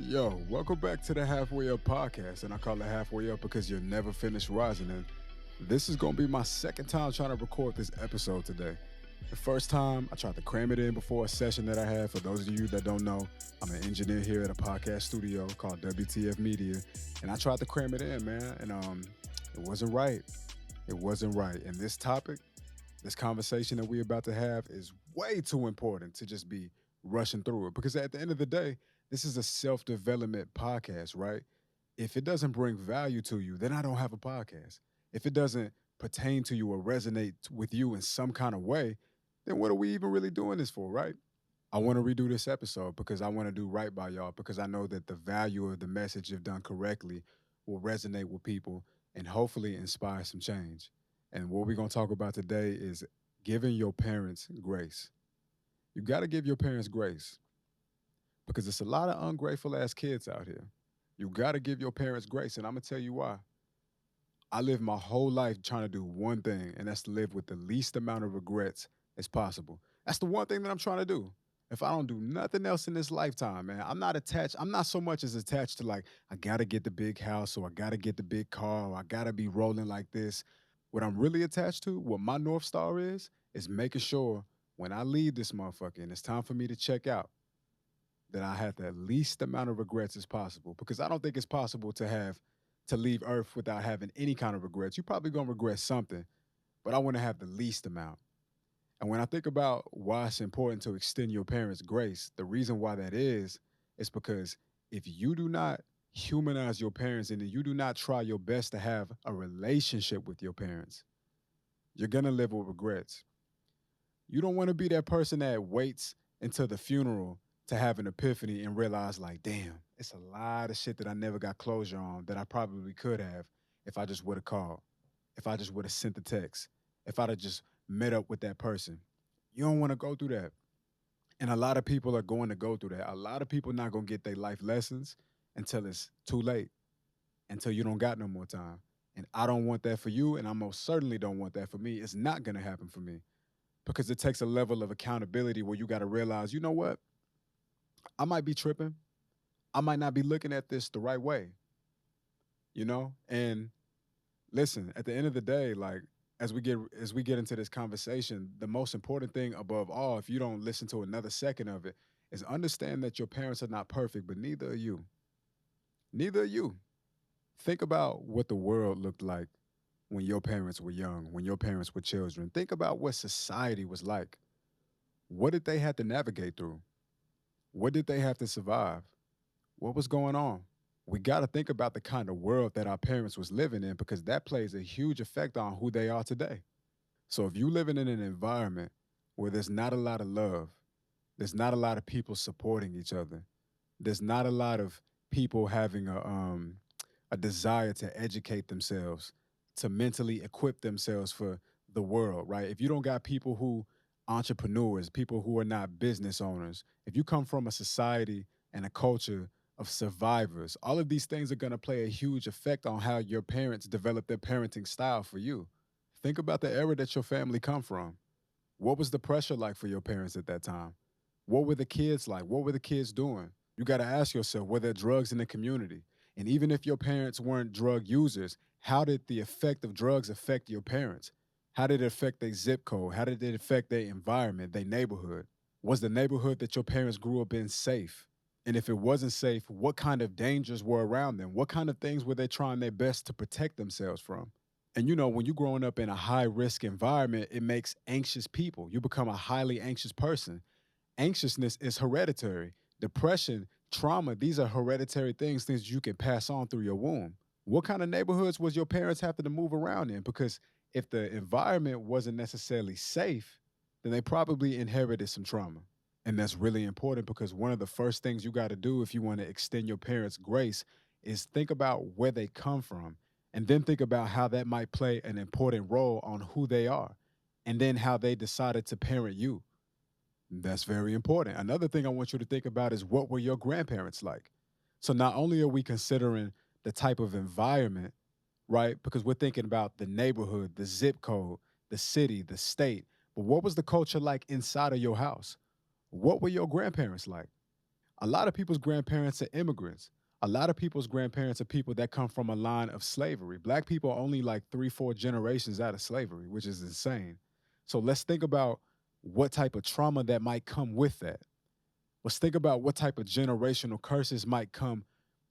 Yo, welcome back to the Halfway Up podcast. And I call it Halfway Up because you're never finished rising. And this is going to be my second time trying to record this episode today. The first time, I tried to cram it in before a session that I had. For those of you that don't know, I'm an engineer here at a podcast studio called WTF Media. And I tried to cram it in, man. And it wasn't right. It wasn't right. And this topic, this conversation that we're about to have is way too important to just be rushing through it. Because at the end of the day, this is a self development podcast, right? If it doesn't bring value to you, then I don't have a podcast. If it doesn't pertain to you or resonate with you in some kind of way, then what are we even really doing this for, right? I want to redo this episode because I want to do right by y'all because I know that the value of the message, if done correctly, will resonate with people and hopefully inspire some change. And what we're going to talk about today is giving your parents grace. You got to give your parents grace because it's a lot of ungrateful ass kids out here. You got to give your parents grace. And I'm going to tell you why. I lived my whole life trying to do one thing, and that's to live with the least amount of regrets as possible. That's the one thing that I'm trying to do. If I don't do nothing else in this lifetime, man, I'm not attached. I'm not so much as attached to like, I gotta get the big house or I gotta get the big car or I gotta be rolling like this. What I'm really attached to, what my North Star is making sure when I leave this motherfucker and it's time for me to check out, that I have the least amount of regrets as possible. Because I don't think it's possible to leave Earth without having any kind of regrets. You're probably gonna regret something, but I want to have the least amount. And when I think about why it's important to extend your parents grace, the reason why that is because if you do not humanize your parents and you do not try your best to have a relationship with your parents, you're gonna live with regrets. You don't want to be that person that waits until the funeral to have an epiphany and realize, like, damn, it's a lot of shit that I never got closure on that I probably could have if I just would have called, if I just would have sent the text, if I'd have just met up with that person. You don't want to go through that. And a lot of people are going to go through that. A lot of people not going to get their life lessons until it's too late, until you don't got no more time. And I don't want that for you, and I most certainly don't want that for me. It's not going to happen for me because it takes a level of accountability where you got to realize, you know what? I might be tripping. I might not be looking at this the right way, you know? And listen, at the end of the day, like as we get into this conversation, the most important thing above all, if you don't listen to another second of it, is understand that your parents are not perfect, but neither are you. Neither are you. Think about what the world looked like when your parents were young, when your parents were children. Think about what society was like. What did they have to navigate through? What did they have to survive? What was going on? We got to think about the kind of world that our parents was living in because that plays a huge effect on who they are today. So if you living in an environment where there's not a lot of love, there's not a lot of people supporting each other, there's not a lot of people having a desire to educate themselves, to mentally equip themselves for the world, right? If you don't got people who entrepreneurs, people who are not business owners, if you come from a society and a culture of survivors, all of these things are going to play a huge effect on how your parents develop their parenting style for you. Think about the era that your family come from. What was the pressure like for your parents at that time? What were the kids like? What were the kids doing? You got to ask yourself, were there drugs in the community? And even if your parents weren't drug users, how did the effect of drugs affect your parents? How did it affect their zip code? How did it affect their environment, their neighborhood? Was the neighborhood that your parents grew up in safe? And if it wasn't safe, what kind of dangers were around them? What kind of things were they trying their best to protect themselves from? And you know, when you're growing up in a high risk environment, it makes anxious people. You become a highly anxious person. Anxiousness is hereditary. Depression, trauma, these are hereditary things, things you can pass on through your womb. What kind of neighborhoods was your parents having to move around in? Because if the environment wasn't necessarily safe, then they probably inherited some trauma. And that's really important because one of the first things you got to do if you want to extend your parents' grace is think about where they come from and then think about how that might play an important role on who they are and then how they decided to parent you. That's very important. Another thing I want you to think about is what were your grandparents like? So not only are we considering the type of environment, right? Because we're thinking about the neighborhood, the zip code, the city, the state, but what was the culture like inside of your house? What were your grandparents like? A lot of people's grandparents are immigrants. A lot of people's grandparents are people that come from a line of slavery. Black people are only like three, four generations out of slavery, which is insane. So let's think about what type of trauma that might come with that. Let's think about what type of generational curses might come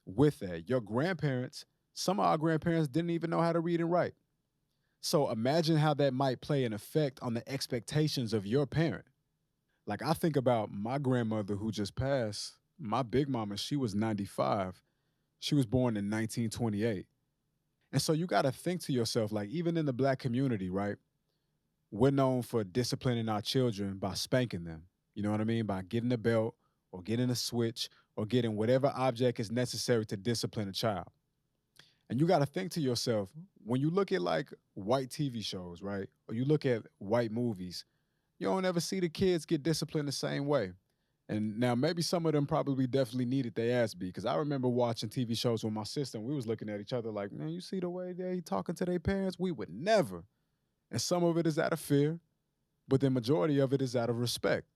with that. Your grandparents, some of our grandparents didn't even know how to read and write. So imagine how that might play an effect on the expectations of your parent. Like I think about my grandmother who just passed, my big mama, she was 95. She was born in 1928. And so you got to think to yourself, like, even in the black community, right? We're known for disciplining our children by spanking them. You know what I mean? By getting a belt or getting a switch or getting whatever object is necessary to discipline a child. And you got to think to yourself, when you look at like white TV shows, right? Or you look at white movies, you don't ever see the kids get disciplined the same way. And now maybe some of them probably definitely needed their ass beat. Because I remember watching TV shows with my sister and we was looking at each other like, man, you see the way they talking to their parents? We would never. And some of it is out of fear, but the majority of it is out of respect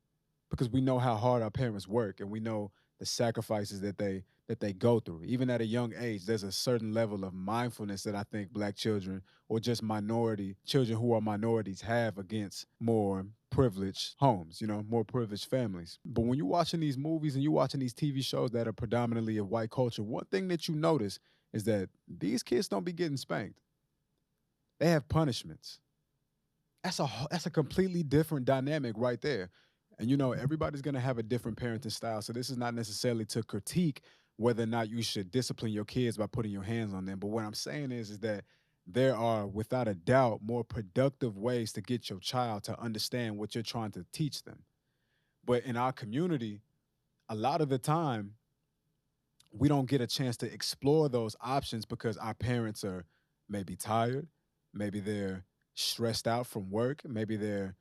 because we know how hard our parents work and we know the sacrifices that they go through. Even at a young age, there's a certain level of mindfulness that I think black children or just minority children who are minorities have against more privileged homes, more privileged families. But when you're watching these movies and you're watching these TV shows that are predominantly of white culture, one thing that you notice is that these kids don't be getting spanked. They have punishments. That's a completely different dynamic right there. And everybody's gonna have a different parenting style. So this is not necessarily to critique whether or not you should discipline your kids by putting your hands on them. But what I'm saying is that there are, without a doubt, more productive ways to get your child to understand what you're trying to teach them. But in our community, a lot of the time, we don't get a chance to explore those options because our parents are maybe tired, maybe they're stressed out from work, maybe they're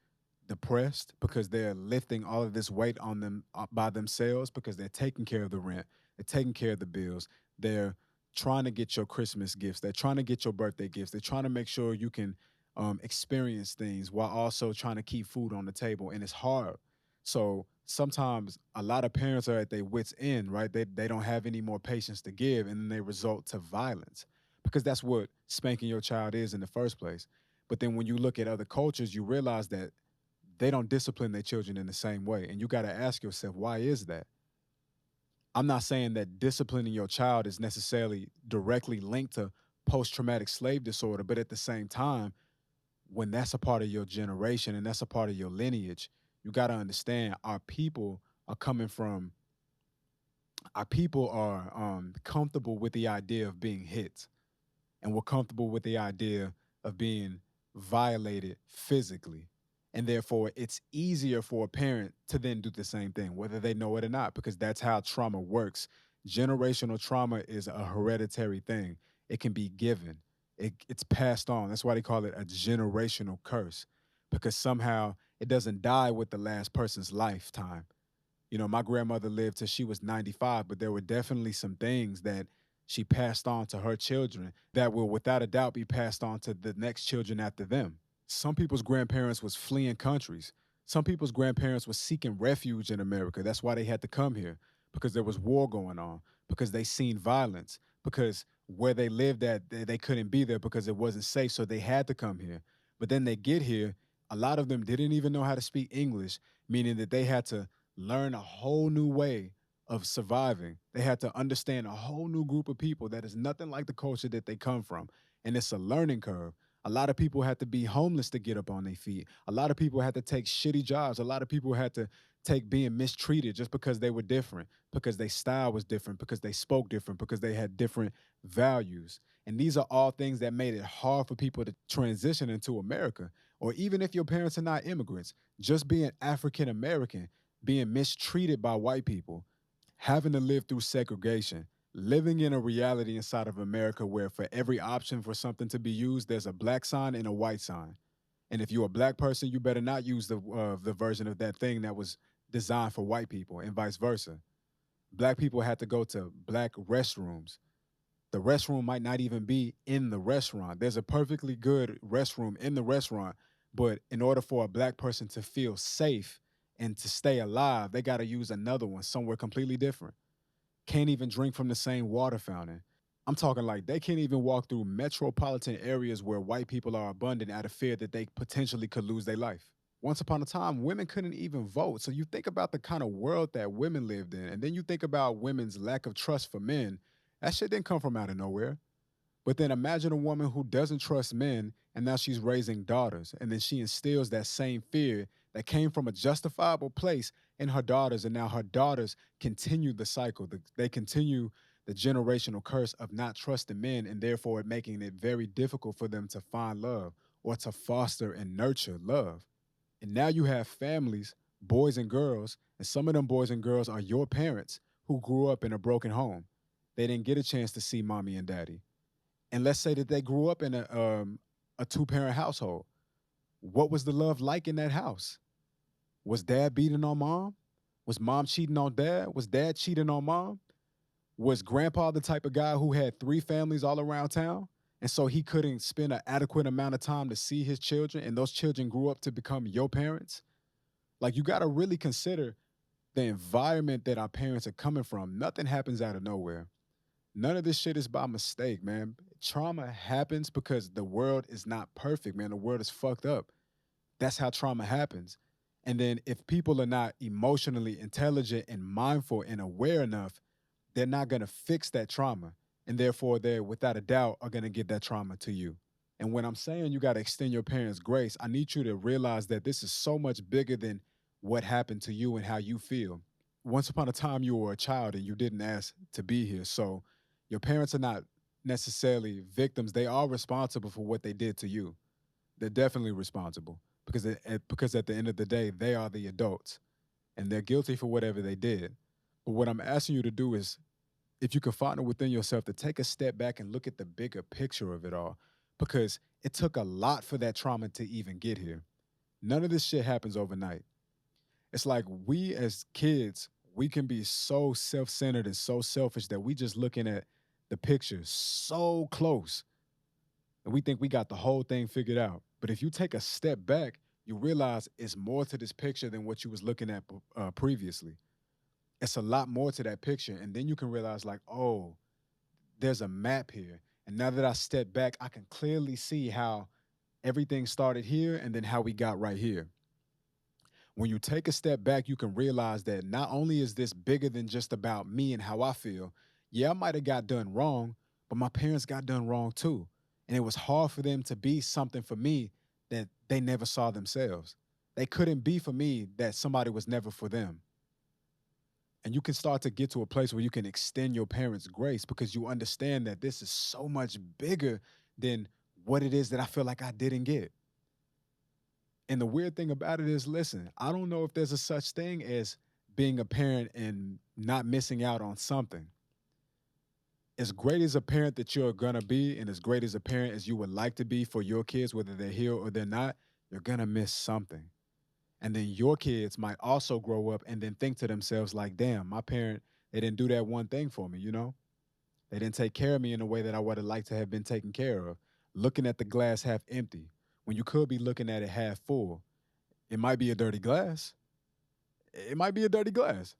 depressed because they're lifting all of this weight on them by themselves because they're taking care of the rent, they're taking care of the bills, they're trying to get your Christmas gifts, they're trying to get your birthday gifts, they're trying to make sure you can experience things while also trying to keep food on the table, and it's hard. So sometimes a lot of parents are at their wits' end, right? They don't have any more patience to give, and then they result to violence because that's what spanking your child is in the first place. But then when you look at other cultures, you realize that they don't discipline their children in the same way. And you got to ask yourself, why is that? I'm not saying that disciplining your child is necessarily directly linked to post traumatic slave disorder, but at the same time, when that's a part of your generation and that's a part of your lineage, you got to understand our people are comfortable with the idea of being hit, and we're comfortable with the idea of being violated physically. And therefore, it's easier for a parent to then do the same thing, whether they know it or not, because that's how trauma works. Generational trauma is a hereditary thing. It can be given. It's passed on. That's why they call it a generational curse, because somehow it doesn't die with the last person's lifetime. My grandmother lived till she was 95, but there were definitely some things that she passed on to her children that will without a doubt be passed on to the next children after them. Some people's grandparents was fleeing countries. Some people's grandparents was seeking refuge in America. That's why they had to come here, because there was war going on, because they seen violence, because where they lived at, they couldn't be there because it wasn't safe, so they had to come here. But then they get here, a lot of them didn't even know how to speak English, meaning that they had to learn a whole new way of surviving. They had to understand a whole new group of people that is nothing like the culture that they come from. And it's a learning curve. A lot of people had to be homeless to get up on their feet. A lot of people had to take shitty jobs. A lot of people had to take being mistreated just because they were different, because their style was different, because they spoke different, because they had different values. And these are all things that made it hard for people to transition into America. Or even if your parents are not immigrants, just being African American, being mistreated by white people, having to live through segregation, living in a reality inside of America where for every option for something to be used, there's a black sign and a white sign. And if you're a black person, you better not use the version of that thing that was designed for white people, and vice versa. Black people had to go to black restrooms. The restroom might not even be in the restaurant. There's a perfectly good restroom in the restaurant, but in order for a black person to feel safe And to stay alive, they got to use another one somewhere completely different. Can't even drink from the same water fountain. I'm talking like they can't even walk through metropolitan areas where white people are abundant out of fear that they potentially could lose their life. Once upon a time, women couldn't even vote. So you think about the kind of world that women lived in, and then you think about women's lack of trust for men. That shit didn't come from out of nowhere. But then imagine a woman who doesn't trust men and now she's raising daughters. And then she instills that same fear that came from a justifiable place in her daughters. And now her daughters continue the cycle. They continue the generational curse of not trusting men and therefore making it very difficult for them to find love or to foster and nurture love. And now you have families, boys and girls, and some of them boys and girls are your parents who grew up in a broken home. They didn't get a chance to see mommy and daddy. And let's say that they grew up in a two-parent household. What was the love like in that house? Was dad beating on mom? Was mom cheating on dad? Was dad cheating on mom? Was grandpa the type of guy who had three families all around town? And so he couldn't spend an adequate amount of time to see his children, and those children grew up to become your parents? Like, you got to really consider the environment that our parents are coming from. Nothing happens out of nowhere. None of this shit is by mistake, man. Trauma happens because the world is not perfect, man. The world is fucked up. That's how trauma happens. And then if people are not emotionally intelligent and mindful and aware enough, they're not going to fix that trauma. And therefore, they, without a doubt, are going to give that trauma to you. And when I'm saying you got to extend your parents' grace, I need you to realize that this is so much bigger than what happened to you and how you feel. Once upon a time, you were a child and you didn't ask to be here. So your parents are not necessarily victims. They are responsible for what they did to you. They're definitely responsible because at the end of the day, they are the adults and they're guilty for whatever they did. But what I'm asking you to do is, if you can find it within yourself, to take a step back and look at the bigger picture of it all, because it took a lot for that trauma to even get here. None of this shit happens overnight. It's like we as kids, we can be so self-centered and so selfish that we just looking at the picture so close and we think we got the whole thing figured out. But if you take a step back, you realize it's more to this picture than what you was looking at previously. It's a lot more to that picture. And then you can realize like, oh, there's a map here. And now that I step back, I can clearly see how everything started here and then how we got right here. When you take a step back, you can realize that not only is this bigger than just about me and how I feel, yeah, I might have got done wrong, but my parents got done wrong too. And it was hard for them to be something for me that they never saw themselves. They couldn't be for me that somebody was never for them. And you can start to get to a place where you can extend your parents' grace because you understand that this is so much bigger than what it is that I feel like I didn't get. And the weird thing about it is, listen, I don't know if there's a such thing as being a parent and not missing out on something. As great as a parent that you're gonna be, and as great as a parent as you would like to be for your kids, whether they're here or they're not, you're gonna miss something. And then your kids might also grow up and then think to themselves, like, damn, my parent, they didn't do that one thing for me, you know? They didn't take care of me in a way that I would have liked to have been taken care of. Looking at the glass half empty when you could be looking at it half full. It might be a dirty glass. It might be a dirty glass.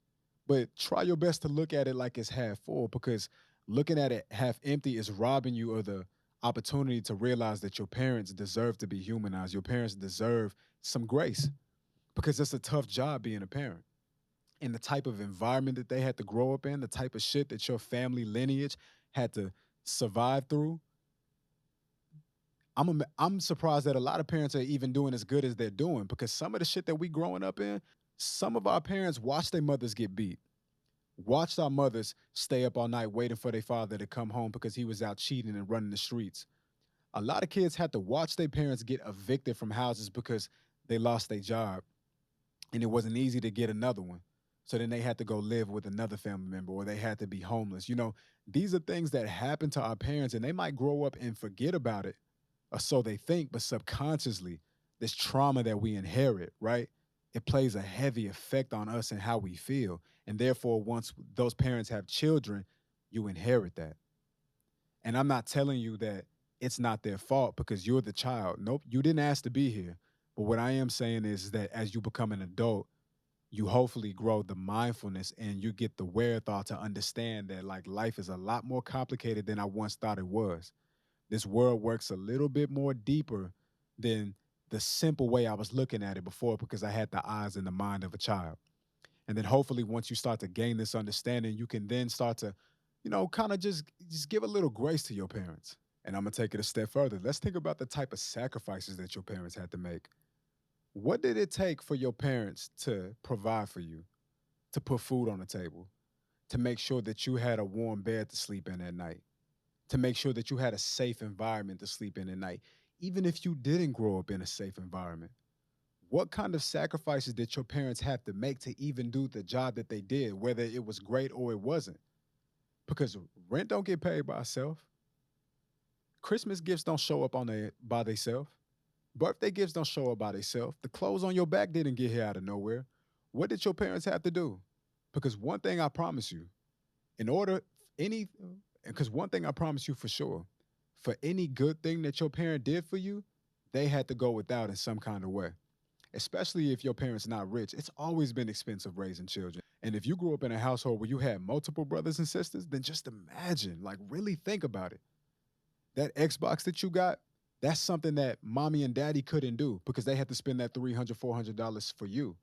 But try your best to look at it like it's half full, because looking at it half empty is robbing you of the opportunity to realize that your parents deserve to be humanized. Your parents deserve some grace because it's a tough job being a parent. And the type of environment that they had to grow up in, the type of shit that your family lineage had to survive through. I'm surprised that a lot of parents are even doing as good as they're doing, because some of the shit that we growing up in, some of our parents watched their mothers get beat, watched our mothers stay up all night waiting for their father to come home because he was out cheating and running the streets. A lot of kids had to watch their parents get evicted from houses because they lost their job and it wasn't easy to get another one. So then they had to go live with another family member, or they had to be homeless. You know, these are things that happen to our parents and they might grow up and forget about it, or so they think, but subconsciously, this trauma that we inherit, right? It plays a heavy effect on us and how we feel. And therefore, once those parents have children, you inherit that. And I'm not telling you that it's not their fault because you're the child. Nope, you didn't ask to be here. But what I am saying is that as you become an adult, you hopefully grow the mindfulness and you get the wherewithal to understand that like life is a lot more complicated than I once thought it was. This world works a little bit more deeper than the simple way I was looking at it before because I had the eyes and the mind of a child. And then hopefully once you start to gain this understanding, you can then start to, kind of just give a little grace to your parents. And I'm gonna take it a step further. Let's think about the type of sacrifices that your parents had to make. What did it take for your parents to provide for you, to put food on the table, to make sure that you had a warm bed to sleep in at night, to make sure that you had a safe environment to sleep in at night, even if you didn't grow up in a safe environment? What kind of sacrifices did your parents have to make to even do the job that they did, whether it was great or it wasn't? Because rent don't get paid by itself. Christmas gifts don't show up by themselves. Birthday gifts don't show up by themselves. The clothes on your back didn't get here out of nowhere. What did your parents have to do? Because one thing I promise you, in order any because one thing I promise you for sure, for any good thing that your parent did for you, they had to go without in some kind of way. Especially if your parents not rich. It's always been expensive raising children. And if you grew up in a household where you had multiple brothers and sisters, then just imagine, like really think about it. That Xbox that you got, that's something that mommy and daddy couldn't do because they had to spend that $300, $400 for you.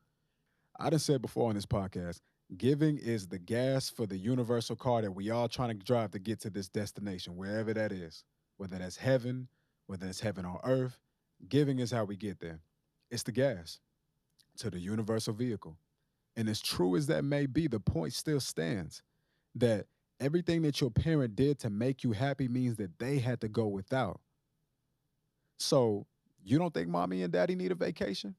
I done said before on this podcast, giving is the gas for the universal car that we all trying to drive to get to this destination, wherever that is. Whether that's heaven, whether it's heaven on earth, giving is how we get there. It's the gas to the universal vehicle. And as true as that may be, the point still stands that everything that your parent did to make you happy means that they had to go without. So you don't think mommy and daddy need a vacation?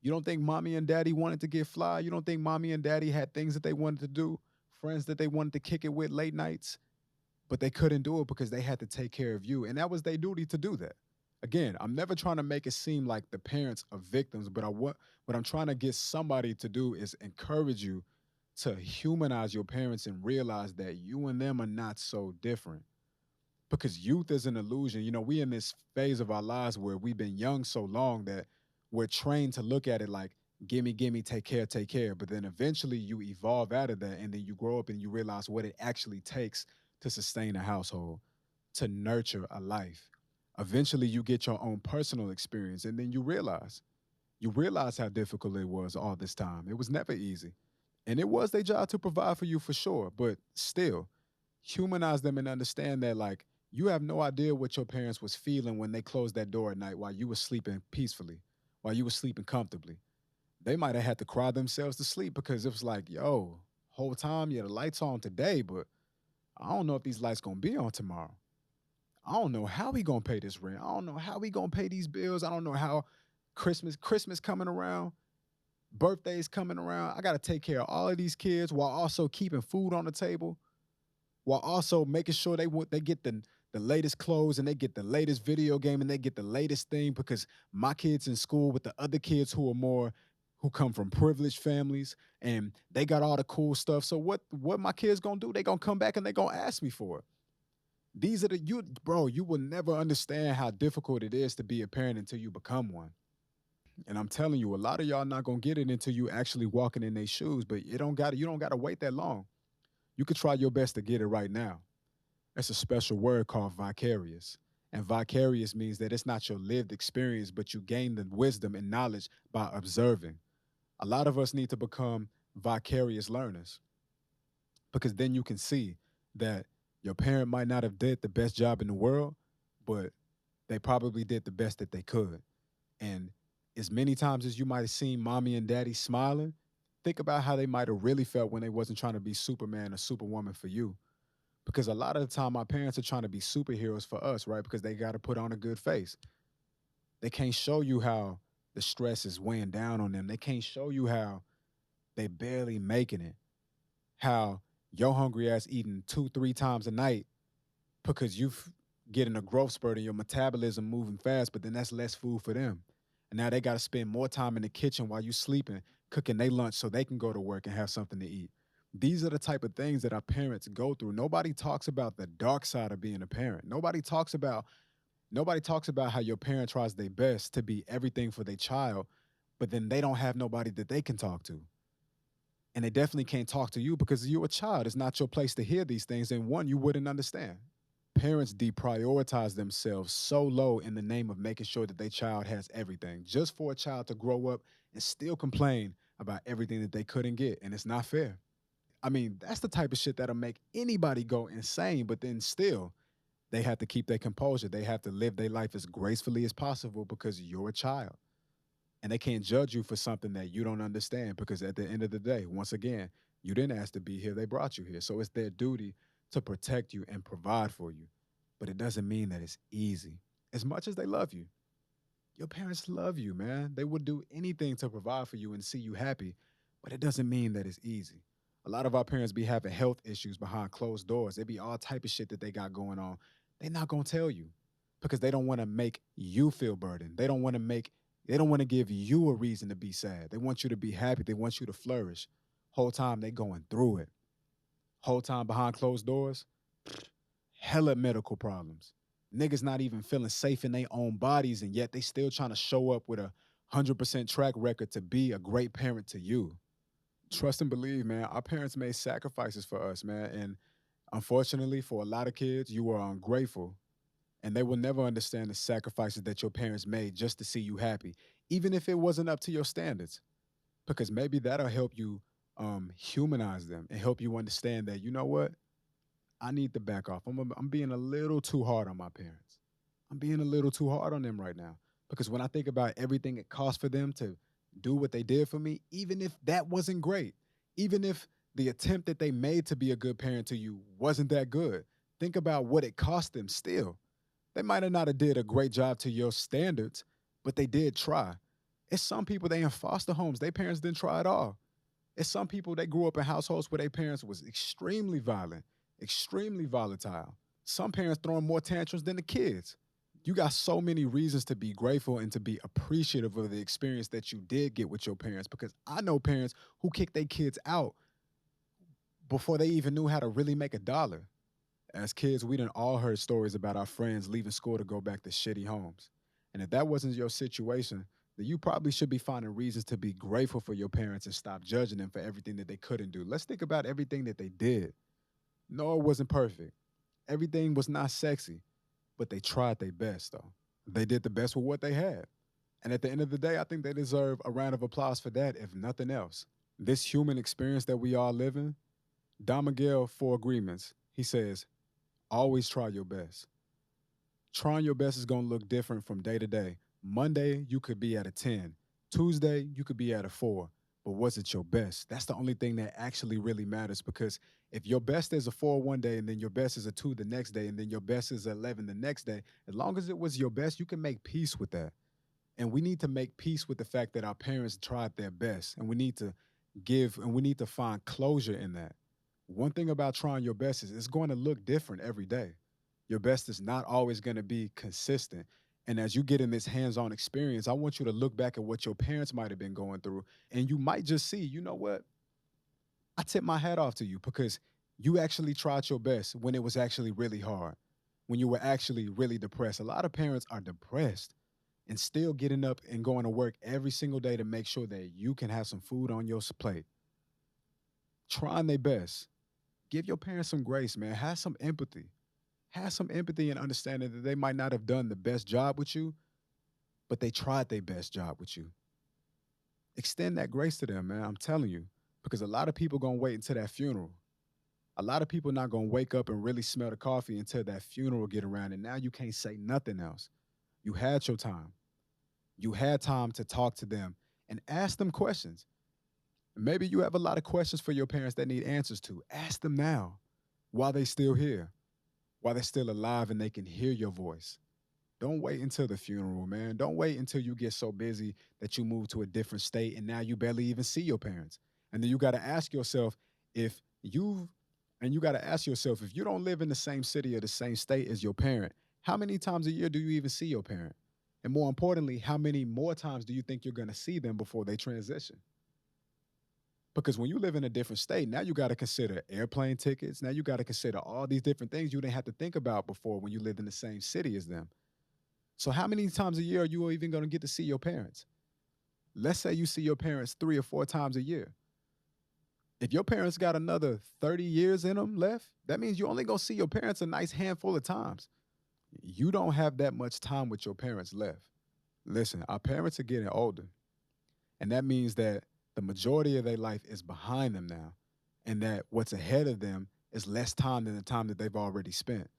You don't think mommy and daddy wanted to get fly? You don't think mommy and daddy had things that they wanted to do, friends that they wanted to kick it with late nights, but they couldn't do it because they had to take care of you. And that was their duty to do that. Again, I'm never trying to make it seem like the parents are victims, but what I'm trying to get somebody to do is encourage you to humanize your parents and realize that you and them are not so different. Because youth is an illusion. We in this phase of our lives where we've been young so long that we're trained to look at it like gimme, gimme, take care, take care. But then eventually you evolve out of that and then you grow up and you realize what it actually takes to sustain a household, to nurture a life. Eventually you get your own personal experience and then you realize how difficult it was all this time. It was never easy. And it was their job to provide for you for sure. But still, humanize them and understand that like you have no idea what your parents was feeling when they closed that door at night while you were sleeping peacefully, while you were sleeping comfortably. They might have had to cry themselves to sleep because it was like, yo, whole time, yeah, the lights on today, but I don't know if these lights gonna be on tomorrow. I don't know how we gonna pay this rent. I don't know how we gonna pay these bills. I don't know how Christmas coming around, birthdays coming around. I gotta take care of all of these kids while also keeping food on the table, while also making sure they get the latest clothes and they get the latest video game and they get the latest thing because my kids in school with the other kids who come from privileged families and they got all the cool stuff. So what my kids gonna do? They gonna come back and they gonna ask me for it. These are you will never understand how difficult it is to be a parent until you become one. And I'm telling you, a lot of y'all not gonna get it until you actually walking in their shoes. But you don't gotta wait that long. You could try your best to get it right now. It's a special word called vicarious. And vicarious means that it's not your lived experience, but you gain the wisdom and knowledge by observing. A lot of us need to become vicarious learners because then you can see that your parent might not have did the best job in the world, but they probably did the best that they could. And as many times as you might have seen mommy and daddy smiling, think about how they might have really felt when they wasn't trying to be Superman or Superwoman for you. Because a lot of the time, our parents are trying to be superheroes for us, right? Because they got to put on a good face. They can't show you how the stress is weighing down on them. They can't show you how they barely making it. How your hungry ass eating 2, 3 times a night because getting a growth spurt and your metabolism moving fast, but then that's less food for them. And now they got to spend more time in the kitchen while you sleeping, cooking their lunch so they can go to work and have something to eat. These are the type of things that our parents go through. Nobody talks about the dark side of being a parent. Nobody talks about how your parent tries their best to be everything for their child, but then they don't have nobody that they can talk to. And they definitely can't talk to you because you're a child. It's not your place to hear these things. And one, you wouldn't understand. Parents deprioritize themselves so low in the name of making sure that their child has everything, just for a child to grow up and still complain about everything that they couldn't get. And it's not fair. I mean, that's the type of shit that'll make anybody go insane, but then still, they have to keep their composure. They have to live their life as gracefully as possible because you're a child. And they can't judge you for something that you don't understand because at the end of the day, once again, you didn't ask to be here, they brought you here. So it's their duty to protect you and provide for you. But it doesn't mean that it's easy. As much as they love you, your parents love you, man. They would do anything to provide for you and see you happy, but it doesn't mean that it's easy. A lot of our parents be having health issues behind closed doors. There be all type of shit that they got going on. They're not gonna tell you because they don't want to make you feel burdened. They don't want to give you a reason to be sad. They want you to be happy. They want you to flourish. Whole time they going through it. Whole time behind closed doors, hella medical problems. Niggas not even feeling safe in their own bodies, and yet they still trying to show up with 100% track record to be a great parent to you. Trust and believe, man. Our parents made sacrifices for us, man. And unfortunately, for a lot of kids, you are ungrateful and they will never understand the sacrifices that your parents made just to see you happy, even if it wasn't up to your standards. Because maybe that'll help you humanize them and help you understand that, you know what? I need to back off. I'm being a little too hard on my parents. I'm being a little too hard on them right now. Because when I think about everything it cost for them to do what they did for me, even if that wasn't great, even if the attempt that they made to be a good parent to you wasn't that good, think about what it cost them still. They might have not have did a great job to your standards, but they did try. It's some people they in foster homes, their parents didn't try at all. It's some people they grew up in households where their parents was extremely violent, extremely volatile. Some parents throwing more tantrums than the kids. You got so many reasons to be grateful and to be appreciative of the experience that you did get with your parents because I know parents who kicked their kids out before they even knew how to really make a dollar. As kids, we done all heard stories about our friends leaving school to go back to shitty homes. And if that wasn't your situation, then you probably should be finding reasons to be grateful for your parents and stop judging them for everything that they couldn't do. Let's think about everything that they did. No, it wasn't perfect. Everything was not sexy, but they tried their best, though. They did the best with what they had. And at the end of the day, I think they deserve a round of applause for that, if nothing else. This human experience that we all live in, Don Miguel, Four Agreements, he says, always try your best. Trying your best is going to look different from day to day. Monday, you could be at a 10. Tuesday, you could be at a 4. But was it your best? That's the only thing that actually really matters because if your best is a 4 one day and then your best is a 2 the next day and then your best is 11 the next day, as long as it was your best, you can make peace with that. And we need to make peace with the fact that our parents tried their best and we need to find closure in that. One thing about trying your best is it's going to look different every day. Your best is not always going to be consistent. And as you get in this hands-on experience, I want you to look back at what your parents might have been going through. And you might just see, you know what? I tip my hat off to you because you actually tried your best when it was actually really hard, when you were actually really depressed. A lot of parents are depressed and still getting up and going to work every single day to make sure that you can have some food on your plate. Trying their best. Give your parents some grace, man. Have some empathy. Have some empathy and understanding that they might not have done the best job with you, but they tried their best job with you. Extend that grace to them, man. I'm telling you, because a lot of people gonna wait until that funeral. A lot of people not gonna wake up and really smell the coffee until that funeral get around, and now you can't say nothing else. You had your time. You had time to talk to them and ask them questions. Maybe you have a lot of questions for your parents that need answers to. Ask them now while they still here, while they're still alive and they can hear your voice. Don't wait until the funeral, man. Don't wait until you get so busy that you move to a different state and now you barely even see your parents. And then you got to ask yourself if you if you don't live in the same city or the same state as your parent, how many times a year do you even see your parent? And more importantly, how many more times do you think you're going to see them before they transition? Because when you live in a different state, now you got to consider airplane tickets. Now you got to consider all these different things you didn't have to think about before when you lived in the same city as them. So how many times a year are you even going to get to see your parents? Let's say you see your parents 3 or 4 times a year. If your parents got another 30 years in them left, that means you only gonna see your parents a nice handful of times. You don't have that much time with your parents left. Listen, our parents are getting older, and that means that the majority of their life is behind them now, and that what's ahead of them is less time than the time that they've already spent.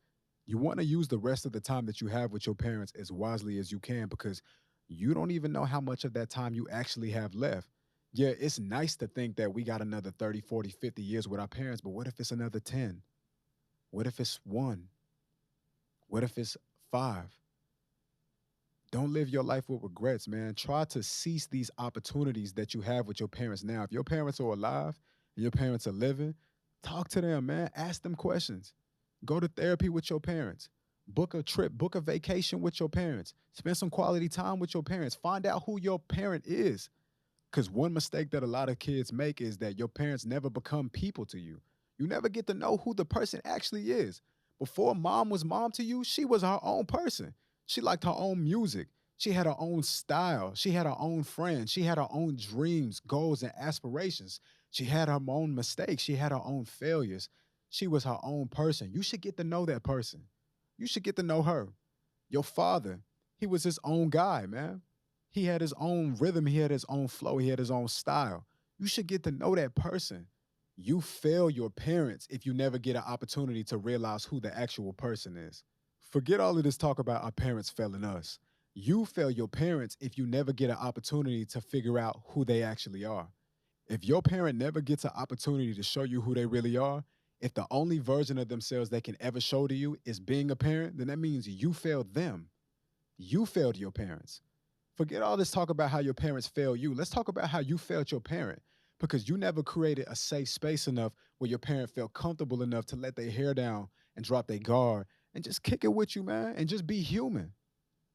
You want to use the rest of the time that you have with your parents as wisely as you can because you don't even know how much of that time you actually have left. Yeah, it's nice to think that we got another 30, 40, 50 years with our parents, but what if it's another 10? What if it's one? What if it's five? Don't live your life with regrets, man. Try to seize these opportunities that you have with your parents now. If your parents are alive and your parents are living, talk to them, man. Ask them questions. Go to therapy with your parents. Book a trip, book a vacation with your parents. Spend some quality time with your parents. Find out who your parent is. Because one mistake that a lot of kids make is that your parents never become people to you. You never get to know who the person actually is. Before mom was mom to you, she was her own person. She liked her own music. She had her own style. She had her own friends. She had her own dreams, goals, and aspirations. She had her own mistakes. She had her own failures. She was her own person. You should get to know that person. You should get to know her. Your father, he was his own guy, man. He had his own rhythm, he had his own flow, he had his own style. You should get to know that person. You fail your parents if you never get an opportunity to realize who the actual person is. Forget all of this talk about our parents failing us. You fail your parents if you never get an opportunity to figure out who they actually are. If your parent never gets an opportunity to show you who they really are, if the only version of themselves they can ever show to you is being a parent, then that means you failed them. You failed your parents. Forget all this talk about how your parents failed you. Let's talk about how you failed your parent because you never created a safe space enough where your parent felt comfortable enough to let their hair down and drop their guard and just kick it with you, man, and just be human.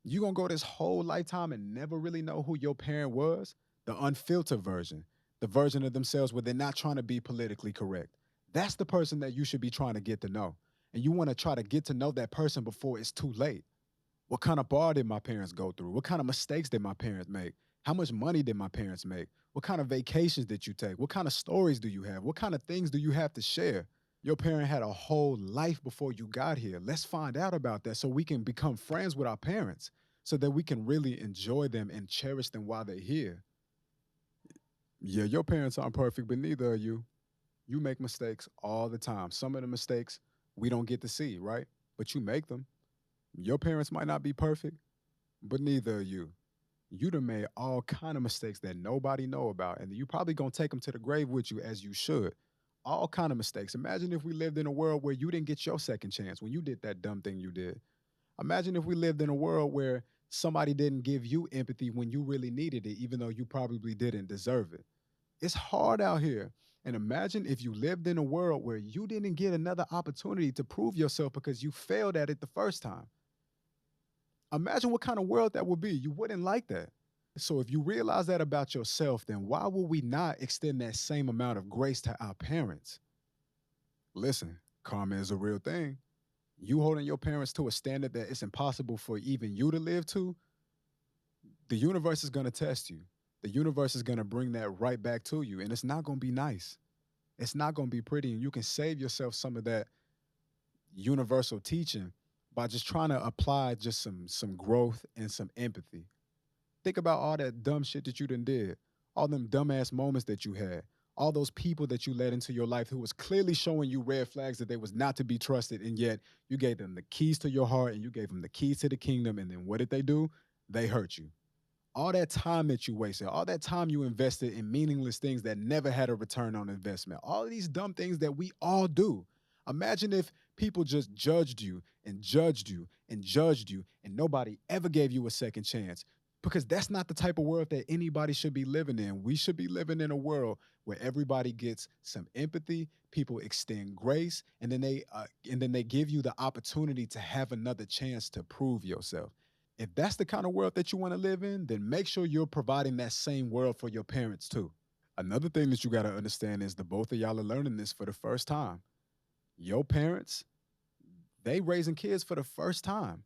You gonna go this whole lifetime and never really know who your parent was? The unfiltered version, the version of themselves where they're not trying to be politically correct. That's the person that you should be trying to get to know. And you wanna try to get to know that person before it's too late. What kind of bar did my parents go through? What kind of mistakes did my parents make? How much money did my parents make? What kind of vacations did you take? What kind of stories do you have? What kind of things do you have to share? Your parent had a whole life before you got here. Let's find out about that so we can become friends with our parents so that we can really enjoy them and cherish them while they're here. Yeah, your parents aren't perfect, but neither are you. You make mistakes all the time. Some of the mistakes we don't get to see, right? But you make them. Your parents might not be perfect, but neither are you. You done made all kind of mistakes that nobody know about, and you probably gonna take them to the grave with you as you should. All kind of mistakes. Imagine if we lived in a world where you didn't get your second chance when you did that dumb thing you did. Imagine if we lived in a world where somebody didn't give you empathy when you really needed it, even though you probably didn't deserve it. It's hard out here. And imagine if you lived in a world where you didn't get another opportunity to prove yourself because you failed at it the first time. Imagine what kind of world that would be. You wouldn't like that. So if you realize that about yourself, then why would we not extend that same amount of grace to our parents? Listen, karma is a real thing. You holding your parents to a standard that it's impossible for even you to live to, the universe is going to test you. The universe is going to bring that right back to you, and it's not going to be nice. It's not going to be pretty, and you can save yourself some of that universal teaching by just trying to apply just some growth and some empathy. Think about all that dumb shit that you done did, all them dumbass moments that you had, all those people that you let into your life who was clearly showing you red flags that they was not to be trusted, and yet you gave them the keys to your heart and you gave them the keys to the kingdom, and then what did they do? They hurt you. All that time that you wasted, all that time you invested in meaningless things that never had a return on investment, all of these dumb things that we all do. Imagine if people just judged you and judged you and judged you and nobody ever gave you a second chance. Because that's not the type of world that anybody should be living in. We should be living in a world where everybody gets some empathy, people extend grace, and then they give you the opportunity to have another chance to prove yourself. If that's the kind of world that you want to live in, then make sure you're providing that same world for your parents too. Another thing that you got to understand is the both of y'all are learning this for the first time. Your parents, they raising kids for the first time.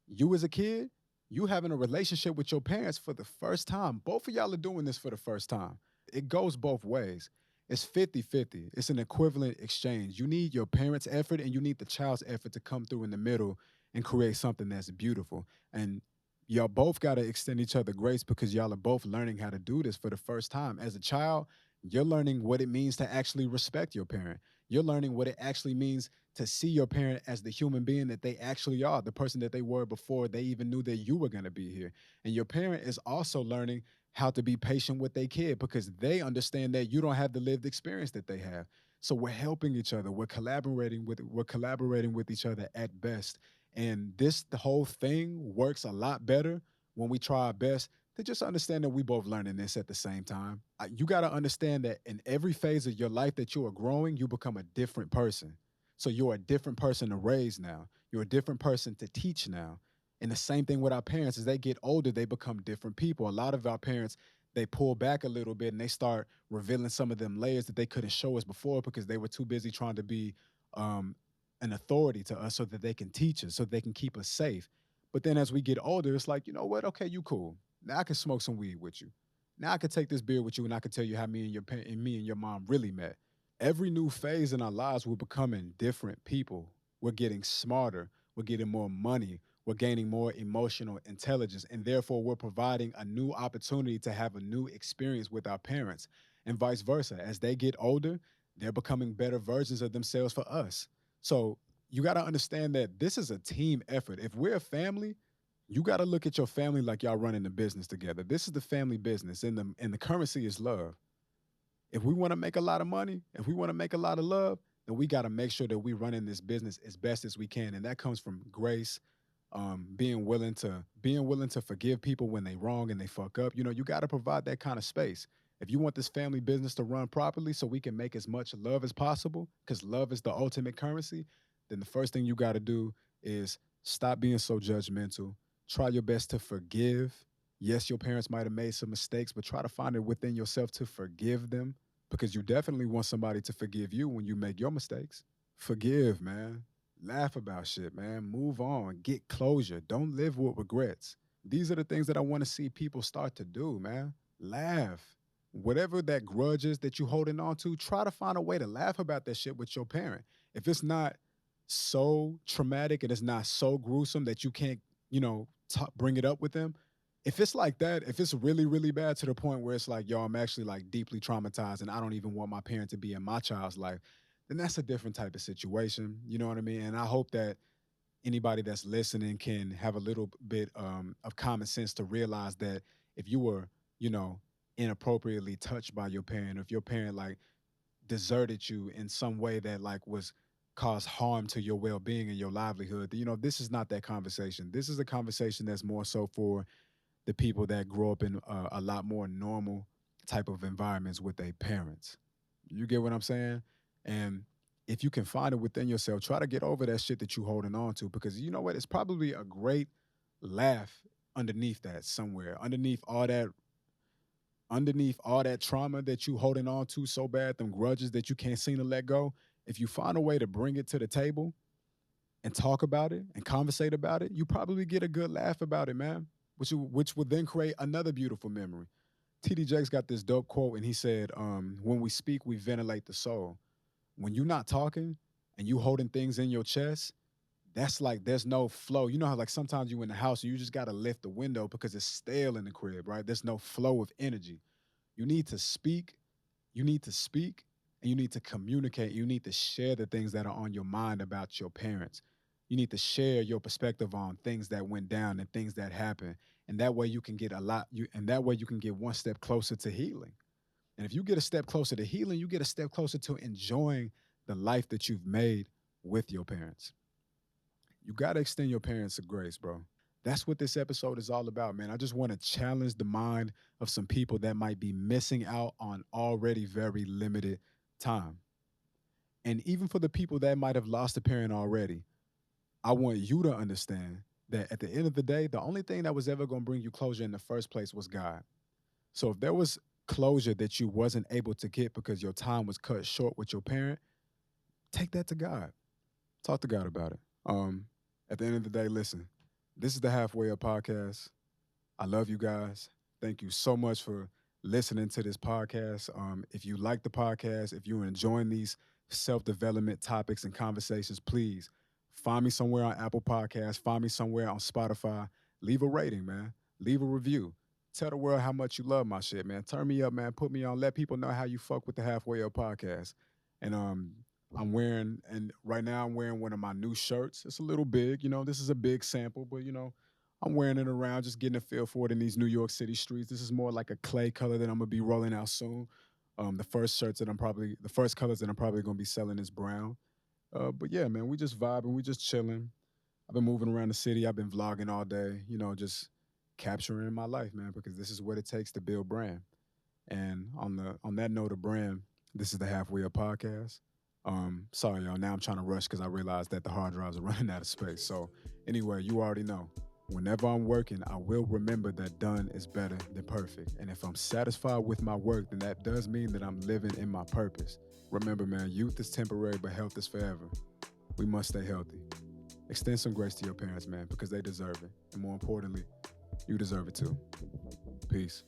You as a kid, You having a relationship with your parents for the first time. Both of y'all are doing this for the first time. It goes both ways. It's 50-50. It's an equivalent exchange. You need your parents' effort and you need the child's effort to come through in the middle and create something that's beautiful. And y'all both got to extend each other grace because y'all are both learning how to do this for the first time. As a child, you're learning what it means to actually respect your parent. You're learning what it actually means to see your parent as the human being that they actually are, the person that they were before they even knew that you were going to be here. And your parent is also learning how to be patient with their kid because they understand that you don't have the lived experience that they have. So we're helping each other. We're collaborating with each other at best. And the whole thing works a lot better when we try our best to just understand that we both learning this at the same time. You got to understand that in every phase of your life that you are growing, you become a different person. So you're a different person to raise now. You're a different person to teach now. And the same thing with our parents. As they get older, they become different people. A lot of our parents, they pull back a little bit and they start revealing some of them layers that they couldn't show us before because they were too busy trying to be um, an authority to us so that they can teach us, so they can keep us safe. But then as we get older, it's like, you know what? Okay, you cool. Now I can smoke some weed with you. Now I can take this beer with you and I can tell you how me and your mom really met. Every new phase in our lives, we're becoming different people. We're getting smarter. We're getting more money. We're gaining more emotional intelligence. And therefore, we're providing a new opportunity to have a new experience with our parents and vice versa. As they get older, they're becoming better versions of themselves for us. So you got to understand that this is a team effort. If we're a family, you got to look at your family like y'all running the business together. This is the family business, and the currency is love. If we want to make a lot of money, if we want to make a lot of love, then we got to make sure that we run in this business as best as we can, and that comes from grace, being willing to forgive people when they wrong and they fuck up. You got to provide that kind of space. If you want this family business to run properly, so we can make as much love as possible, because love is the ultimate currency, then the first thing you got to do is stop being so judgmental. Try your best to forgive. Yes, your parents might have made some mistakes, but try to find it within yourself to forgive them because you definitely want somebody to forgive you when you make your mistakes. Forgive, man. Laugh about shit, man. Move on. Get closure. Don't live with regrets. These are the things that I want to see people start to do, man. Laugh. Whatever that grudge is that you holding on to, try to find a way to laugh about that shit with your parent. If it's not so traumatic and it's not so gruesome that you can't, bring it up with them, if it's like that, if it's really, really bad to the point where it's like, yo, I'm actually like deeply traumatized and I don't even want my parent to be in my child's life, then that's a different type of situation. You know what I mean? And I hope that anybody that's listening can have a little bit of common sense to realize that if you were, you know, inappropriately touched by your parent, if your parent like deserted you in some way that like was caused harm to your well-being and your livelihood, this is not that conversation. This is a conversation that's more so for the people that grow up in a lot more normal type of environments with their parents. You get what I'm saying? And if you can find it within yourself, try to get over that shit that you holding on to because you know what? It's probably a great laugh underneath that somewhere, underneath all that trauma that you holding on to so bad, them grudges that you can't seem to let go. If you find a way to bring it to the table and talk about it and conversate about it, you probably get a good laugh about it, man. Which would then create another beautiful memory. TD Jakes got this dope quote, and he said, "When we speak, we ventilate the soul. When you're not talking and you holding things in your chest, that's like there's no flow. You know how like sometimes you in the house and you just gotta lift the window because it's stale in the crib, right? There's no flow of energy. You need to speak. You need to speak, and you need to communicate. You need to share the things that are on your mind about your parents. You need to share your perspective on things that went down and things that happened, and that way you can get a lot. And that way you can get one step closer to healing. And if you get a step closer to healing, you get a step closer to enjoying the life that you've made with your parents. You got to extend your parents a grace, bro. That's what this episode is all about, man. I just want to challenge the mind of some people that might be missing out on already very limited time. And even for the people that might have lost a parent already, I want you to understand that at the end of the day, the only thing that was ever going to bring you closure in the first place was God. So if there was closure that you wasn't able to get because your time was cut short with your parent, take that to God. Talk to God about it. At the end of the day, listen, This is the Halfway Up Podcast. I love you guys. Thank you so much for listening to this podcast. If you like the podcast, if you're enjoying these self development topics and conversations, please find me somewhere on Apple Podcasts, find me somewhere on Spotify. Leave a rating, man. Leave a review. Tell the world how much you love my shit, man. Turn me up, man. Put me on. Let people know how you fuck with the Halfway Up Podcast. And I'm wearing, and right now I'm wearing one of my new shirts. It's a little big, this is a big sample, but I'm wearing it around, just getting a feel for it in these New York City streets. This is more like a clay color that I'm gonna be rolling out soon. The first colors that I'm probably gonna be selling is brown. But yeah, man, we just vibing, we just chilling. I've been moving around the city. I've been vlogging all day, just capturing my life, man, because this is what it takes to build brand. And on that note of brand, this is the Halfway Up Podcast. Sorry, y'all. Now I'm trying to rush because I realized that the hard drives are running out of space. So anyway, you already know. Whenever I'm working, I will remember that done is better than perfect. And if I'm satisfied with my work, then that does mean that I'm living in my purpose. Remember, man, youth is temporary, but health is forever. We must stay healthy. Extend some grace to your parents, man, because they deserve it. And more importantly, you deserve it too. Peace.